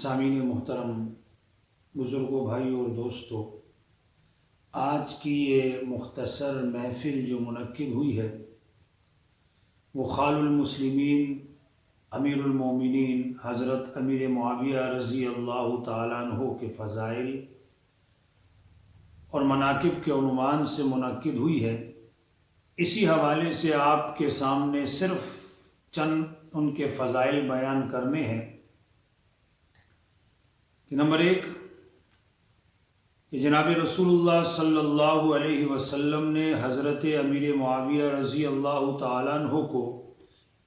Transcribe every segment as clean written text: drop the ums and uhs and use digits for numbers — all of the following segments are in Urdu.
سامعین محترم، بزرگوں، بھائیوں اور دوستوں، آج کی یہ مختصر محفل جو منعقد ہوئی ہے وہ خال المسلمین امیر المومنین حضرت امیر معاویہ رضی اللہ تعالیٰ عنہ کے فضائل اور مناقب کے عنوان سے منعقد ہوئی ہے۔ اسی حوالے سے آپ کے سامنے صرف چند ان کے فضائل بیان کرنے ہیں کہ نمبر 1 کہ جناب رسول اللہ صلی اللہ علیہ وسلم نے حضرت امیر معاویہ رضی اللہ تعالیٰ عنہ کو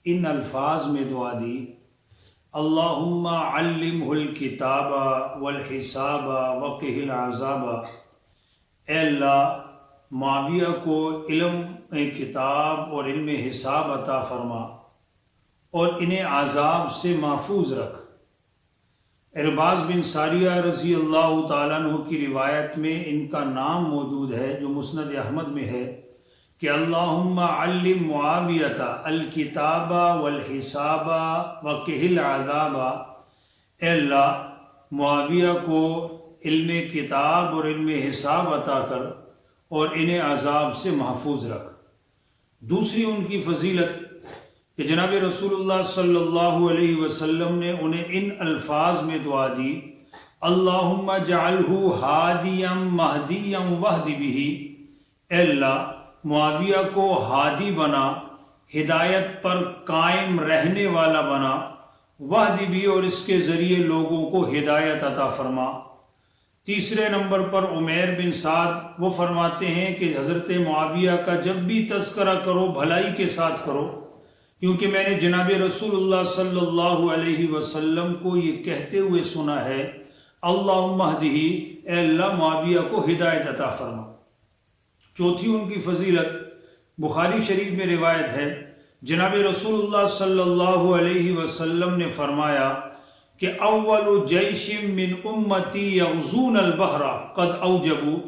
ان الفاظ میں دعا دی: اللہم علمہ الکتاب والحساب وقہ العذاب۔ اے اللہ، معاویہ کو علم کتاب اور علم حساب عطا فرما اور انہیں عذاب سے محفوظ رکھ۔ عرباض بن ساریہ رضی اللہ تعالیٰ عنہ کی روایت میں ان کا نام موجود ہے جو مسند احمد میں ہے کہ اللہم علم معاویۃ الکتاب والحساب وقہ العذاب۔ اے اللہ، معاویہ کو علم کتاب اور علم حساب عطا کر اور انہیں عذاب سے محفوظ رکھ۔ دوسری ان کی فضیلت کہ جناب رسول اللہ صلی اللہ علیہ وسلم نے انہیں ان الفاظ میں دعا دی: اللہم جعلہ ہادیا مہدیا واہد بہ۔ اے اللہ، معاویہ کو ہادی بنا، ہدایت پر قائم رہنے والا بنا، واہد بہ، اور اس کے ذریعے لوگوں کو ہدایت عطا فرما۔ تیسرے نمبر پر عمیر بن سعد وہ فرماتے ہیں کہ حضرت معاویہ کا جب بھی تذکرہ کرو بھلائی کے ساتھ کرو، کیونکہ میں نے جناب رسول اللہ صلی اللہ علیہ وسلم کو یہ کہتے ہوئے سنا ہے: اللہم اہدہ، اے اللہ معاویہ کو ہدایت عطا فرما۔ چوتھی ان کی فضیلت بخاری شریف میں روایت ہے، جناب رسول اللہ صلی اللہ علیہ وسلم نے فرمایا کہ اول جیش من امتی یغزون البحر قد اوجبوا،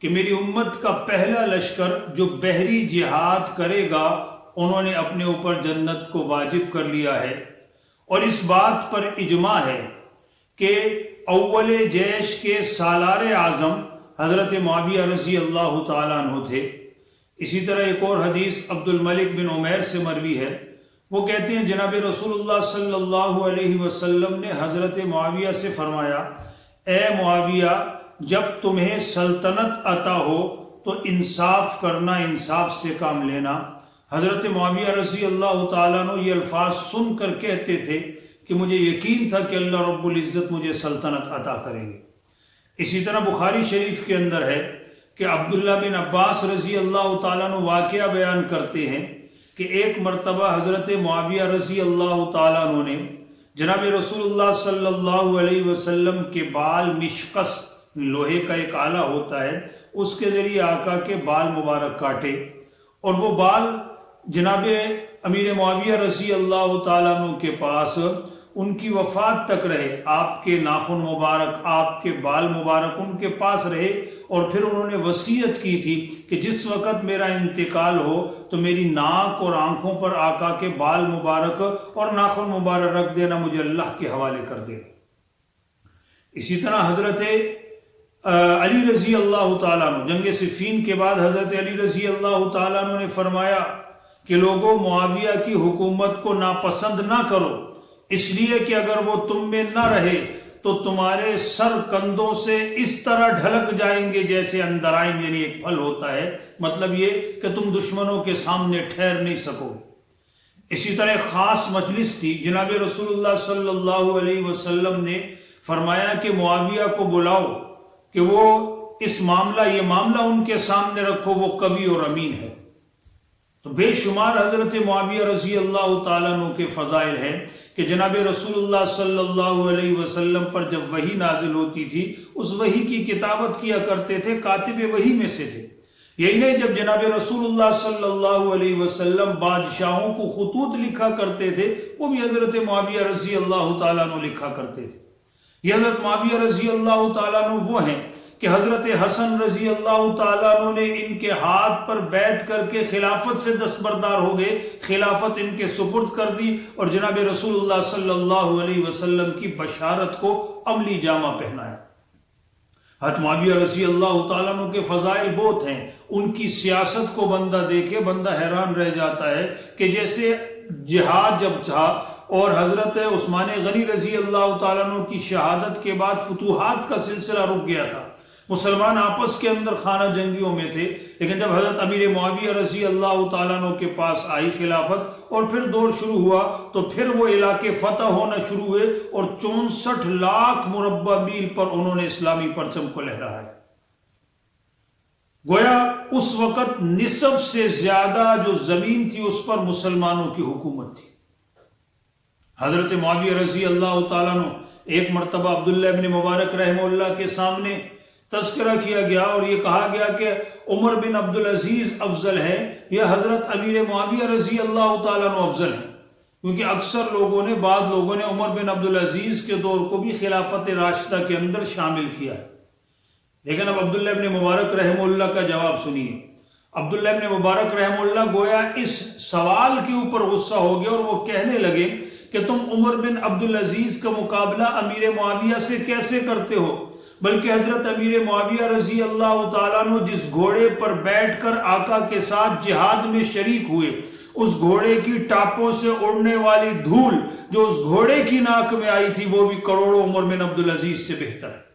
کہ میری امت کا پہلا لشکر جو بحری جہاد کرے گا انہوں نے اپنے اوپر جنت کو واجب کر لیا ہے۔ اور اس بات پر اجماع ہے کہ اول جیش کے سالار اعظم حضرت معاویہ رضی اللہ تعالیٰ عنہ تھے۔ اسی طرح ایک اور حدیث عبد الملک بن عمیر سے مروی ہے، وہ کہتے ہیں جناب رسول اللہ صلی اللہ علیہ وسلم نے حضرت معاویہ سے فرمایا: اے معاویہ، جب تمہیں سلطنت عطا ہو تو انصاف کرنا، انصاف سے کام لینا۔ حضرت معاویہ رضی اللہ تعالیٰ عنہ یہ الفاظ سن کر کہتے تھے کہ مجھے یقین تھا کہ اللہ رب العزت مجھے سلطنت عطا کریں گے۔ اسی طرح بخاری شریف کے اندر ہے کہ عبداللہ بن عباس رضی اللہ تعالیٰ عنہ واقعہ بیان کرتے ہیں کہ ایک مرتبہ حضرت معاویہ رضی اللہ تعالیٰ عنہ نے جناب رسول اللہ صلی اللہ علیہ وسلم کے بال مشقص، لوہے کا ایک آلہ ہوتا ہے، اس کے ذریعے آقا کے بال مبارک کاٹے، اور وہ بال جناب امیر معاویہ رضی اللہ تعالیٰ عنہ کے پاس ان کی وفات تک رہے۔ آپ کے ناخن مبارک، آپ کے بال مبارک ان کے پاس رہے، اور پھر انہوں نے وصیت کی تھی کہ جس وقت میرا انتقال ہو تو میری ناک اور آنکھوں پر آقا کے بال مبارک اور ناخن مبارک رکھ دینا، مجھے اللہ کے حوالے کر دے۔ اسی طرح حضرت علی رضی اللہ تعالیٰ عنہ، جنگ صفین کے بعد حضرت علی رضی اللہ تعالیٰ عنہ نے فرمایا کہ لوگوں، معاویہ کی حکومت کو ناپسند نہ کرو، اس لیے کہ اگر وہ تم میں نہ رہے تو تمہارے سر کندھوں سے اس طرح ڈھلک جائیں گے جیسے اندرائن، یعنی ایک پھل ہوتا ہے، مطلب یہ کہ تم دشمنوں کے سامنے ٹھہر نہیں سکو گے۔ اسی طرح ایک خاص مجلس تھی، جناب رسول اللہ صلی اللہ علیہ وسلم نے فرمایا کہ معاویہ کو بلاؤ کہ وہ اس یہ معاملہ ان کے سامنے رکھو، وہ قوی اور امین ہے۔ تو بے شمار حضرت معاویہ رضی اللہ تعالیٰ عنہ کے فضائل ہیں کہ جناب رسول اللہ صلی اللہ علیہ وسلم پر جب وحی نازل ہوتی تھی اس وحی کی کتابت کیا کرتے تھے، کاتب وحی میں سے تھے۔ یہی نہیں، جب جناب رسول اللہ صلی اللہ علیہ وسلم بادشاہوں کو خطوط لکھا کرتے تھے وہ بھی حضرت معاویہ رضی اللہ تعالیٰ عنہ لکھا کرتے تھے۔ یہ حضرت معاویہ رضی اللہ تعالیٰ عنہ وہ ہیں کہ حضرت حسن رضی اللہ تعالیٰ عنہ نے ان کے ہاتھ پر بیعت کر کے خلافت سے دستبردار ہو گئے، خلافت ان کے سپرد کر دی اور جناب رسول اللہ صلی اللہ علیہ وسلم کی بشارت کو عملی جامہ پہنایا۔ حضرت معاویہ رضی اللہ تعالیٰ عنہ کے فضائل بہت ہیں، ان کی سیاست کو بندہ دیکھے بندہ حیران رہ جاتا ہے کہ جیسے جہاد جب تھا اور حضرت عثمان غنی رضی اللہ تعالیٰ عنہ کی شہادت کے بعد فتوحات کا سلسلہ رک گیا تھا، مسلمان آپس کے اندر خانہ جنگیوں میں تھے، لیکن جب حضرت امیر معاویہ رضی اللہ تعالیٰ عنہ کے پاس آئی خلافت اور پھر دور شروع ہوا تو پھر وہ علاقے فتح ہونا شروع ہوئے اور 64 لاکھ مربع میل پر انہوں نے اسلامی پرچم کو لہرایا۔ گویا اس وقت نصف سے زیادہ جو زمین تھی اس پر مسلمانوں کی حکومت تھی۔ حضرت معاویہ رضی اللہ تعالیٰ عنہ ایک مرتبہ عبداللہ ابن مبارک رحمہ اللہ کے سامنے تذکرہ کیا گیا اور یہ کہا گیا کہ عمر بن عبدالعزیز افضل ہے یا حضرت امیر معاویہ رضی اللہ تعالیٰ عنہ افضل ہے، کیونکہ اکثر بعض لوگوں نے عمر بن عبدالعزیز کے دور کو بھی خلافت راشدہ کے اندر شامل کیا ہے، لیکن اب عبداللہ ابن مبارک رحمہ اللہ کا جواب سنیے۔ عبداللہ ابن مبارک رحمہ اللہ گویا اس سوال کے اوپر غصہ ہو گیا اور وہ کہنے لگے کہ تم عمر بن عبدالعزیز کا مقابلہ امیر معاویہ سے کیسے کرتے ہو، بلکہ حضرت امیر معاویہ رضی اللہ تعالیٰ عنہ جس گھوڑے پر بیٹھ کر آقا کے ساتھ جہاد میں شریک ہوئے، اس گھوڑے کی ٹاپوں سے اڑنے والی دھول جو اس گھوڑے کی ناک میں آئی تھی وہ بھی کروڑوں عمر بن عبدالعزیز سے بہتر ہے۔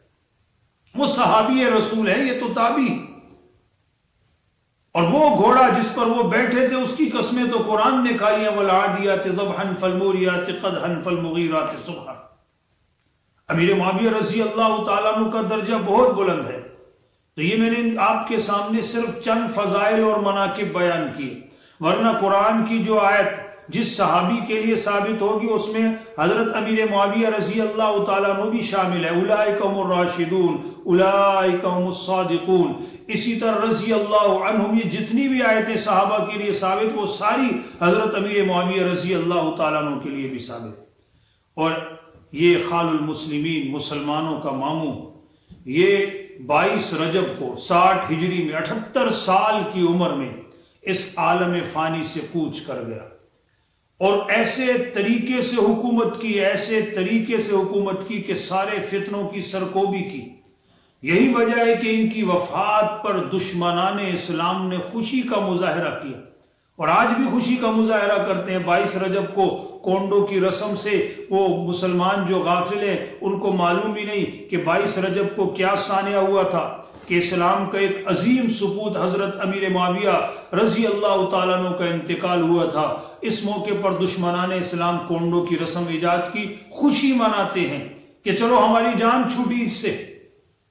وہ صحابی رسول ہے، یہ تو تابعی، اور وہ گھوڑا جس پر وہ بیٹھے تھے اس کی قسمیں تو قرآن نے کھائی ہیں، وَالْعَادِيَاتِ ضَبْحًا فَالْمُورِيَاتِ قَدْحًا فَالْمُغِيرَاتِ صُبْحًا۔ امیر معاویہ رضی اللہ تعالیٰ عنہ کا درجہ بہت بلند ہے، تو یہ میں نے آپ کے سامنے صرف چند فضائل اور مناقب بیان کیے، ورنہ قرآن کی جو آیت جس صحابی کے لیے ثابت ہوگی اس میں حضرت امیر معاویہ رضی اللہ تعالیٰ عنہ بھی شامل ہے، اولئک هم الراشدون اولئک هم الصادقون۔ اسی طرح رضی اللہ عنہم، یہ جتنی بھی آیتیں صحابہ کے لیے ثابت وہ ساری حضرت امیر معاویہ رضی اللہ تعالیٰ عنہ کے لیے بھی ثابت۔ اور یہ خال المسلمین، مسلمانوں کا ماموں، یہ 22 رجب کو 60 ہجری میں 78 سال کی عمر میں اس عالم فانی سے کوچ کر گیا اور ایسے طریقے سے حکومت کی، ایسے طریقے سے حکومت کی کہ سارے فتنوں کی سرکوبی کی۔ یہی وجہ ہے کہ ان کی وفات پر دشمنان اسلام نے خوشی کا مظاہرہ کیا اور آج بھی خوشی کا مظاہرہ کرتے ہیں۔ 22 رجب کو کونڈوں کی رسم سے وہ مسلمان جو غافل ہیں ان کو معلوم ہی نہیں کہ 22 رجب کو کیا سانحہ ہوا تھا کہ اسلام کا ایک عظیم سپوت حضرت امیر معاویہ رضی اللہ تعالیٰ عنہ کا انتقال ہوا تھا۔ اس موقع پر دشمنان اسلام کونڈوں کی رسم ایجاد کی خوشی مناتے ہیں کہ چلو ہماری جان چھوٹی اس سے،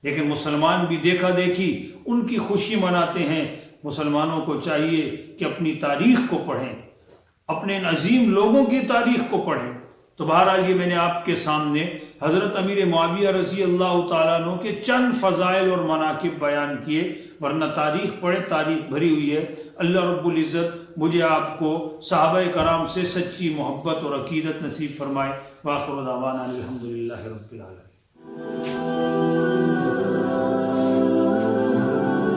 لیکن مسلمان بھی دیکھا دیکھی ان کی خوشی مناتے ہیں۔ مسلمانوں کو چاہیے کہ اپنی تاریخ کو پڑھیں، اپنے عظیم لوگوں کی تاریخ کو پڑھیں۔ تو بہرحال یہ میں نے آپ کے سامنے حضرت امیر معاویہ رضی اللہ تعالیٰ عنہ کے چند فضائل اور مناقب بیان کیے، ورنہ تاریخ پڑھے، تاریخ بھری ہوئی ہے۔ اللہ رب العزت مجھے آپ کو صحابہ کرام سے سچی محبت اور عقیدت نصیب فرمائے۔ وآخر دعوانا الحمدللہ رب العالمین۔